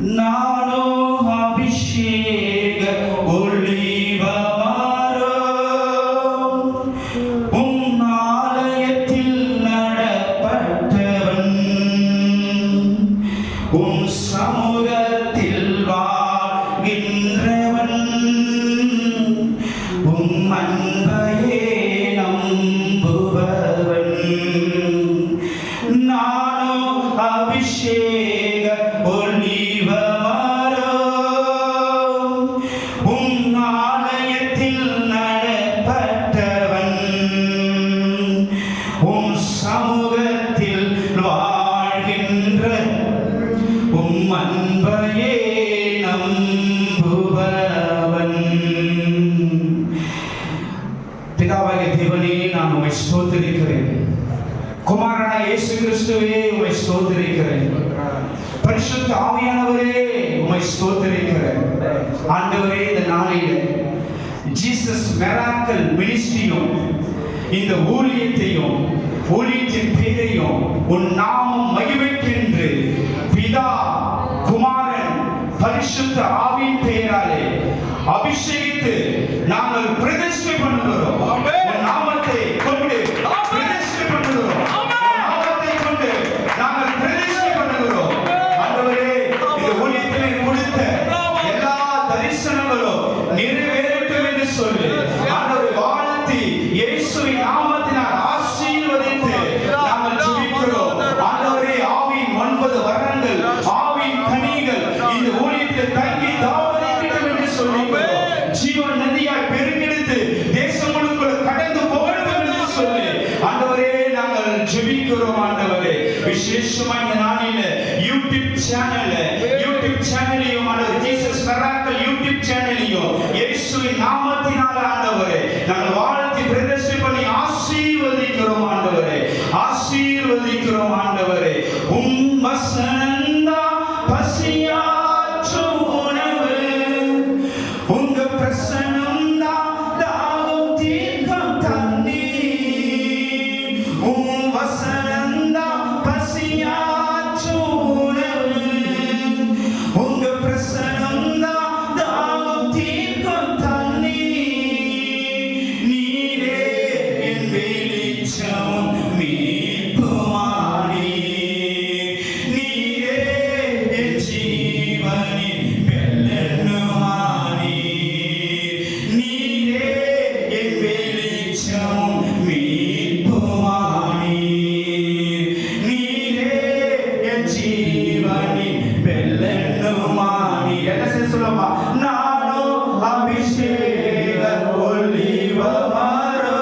நானோ அபிஷேக ஒளிவமரோ, உம் ஆலயத்தில் நடப்பட்டவன், உம் சமூகத்தில் வாழ்கின்றவன், உம் அன்பையே நம்புபவன். நானோ அபிஷேக ஒளிவமரோ, உம் ஆலயத்தில் நடப்பட்டவன், உம் சமூகத்தில் வாழ்கின்ற, உம் அன்பையே நம்புபவன். பிதாவாகிய தேவனே, நான் உம்மை ஸ்தோத்திரிக்கிறேன். குமாரனான இயேசு கிறிஸ்துவே, உம்மை ஸ்தோத்திரிக்கிறேன். பரிசுத்த ஆவியானவரே, உம்மை ஸ்தோத்திரிக்கிறேன். ஆண்டவரே, இந்த நாளிலே ஜீசஸ் மிராக்கிள் மினிஸ்ட்ரியும் இந்த ஊழியத்தையும் ஊழியத்தின் பேரையும் உன் நாமம் மகிமைக்கென்று பிதா குமாரன் பரிசுத்த ஆவியின் பெயராலே அபிஷேகித்து நாங்கள் பிரதிஷ்டை பண்ணுகிறோம். உன் நாமத்தை கொண்டு பிரதிஷ்டை பண்ணுகிறோம். நாமத்தை கொண்டு நாங்கள் பிரதிஷ்டை பண்ணுகிறோம். ஆண்டவரே, இந்த ஊழியத்திலே கொடுத்த எல்லா தரிசனங்களும் நிறைவேறட்டும் என்று சொல்லி ஆண்டவரை வாழ்த்தி இயேசுவின் நாமத்தினால் ஆசீர்வதித்து நாங்கள் ஜெபிக்கிறோம். ஆண்டவரே, ஆவியின் 9 வரங்கள், ஆவியின் கனிகள் இந்த ஊழியத்தில் தங்கி தாவதிக்கட்டும் என்று சொல்லுகிறோம். ஜீவன் நதியாய் பெருக்கெடுத்து தேசம் முழுக்க கடந்து போகட்டும் என்று சொல்லி ஆண்டவரே நாங்கள் ஜெபிக்கிறோம். ஆண்டவரே, விசேஷமாக இந்த நாளில் யூடியூப் சேனலையும் ஆண்டவர் ஜீசஸ் மிராக்கிள் யூடியூப் சேனலையும் இயேசுவின் நாமத்தினால ஆண்டவரே நாங்கள் வாழ்த்தி பிரதிஷ்டை பண்ணி ஆசீர்வதிக்கிறோம். ஆண்டவரே, ஆசீர்வதிக்கிறோம். ஆண்டவரே, உம் வசனம்தான் பசியாற்றும் உணவு, உங்க பிரசன்னம்தான் தாகம் தீர்க்கும் தண்ணீர், உம் வசனம்தான் பசியாற்றும் உணவு, உங்க பிரசன்னம்தான் தாகம் தீர்க்கும் தண்ணீர். நீரே என் வெளிச்சமும் மீட்புமானி, நீரே என் ஜீவனின் பெலனுமானி, நீரே என் வெளிச்சமும் மீட்புமானி, நீரே என் ஜீவனின் பெலனுமானி. என்ன செய்ய சொல்லுமா? நானோ அபிஷேக ஒளிவமரோ,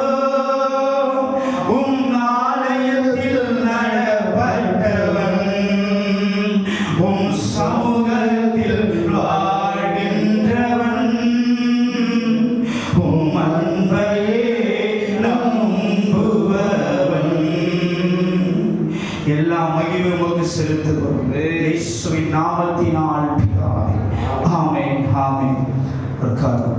உம் ஆலயத்தில் நடப்பட்டவன், உம் சமூகத்தில் வாழ்கின்றவன், உம் அன்பையே நம்புபவன். எல்லா மகிமை உமக்கு செலுத்துகிறோம் இயேசுவின் நாமத்தினால் பிதாவே. ஆமென், ஆமென். உட்காரும்.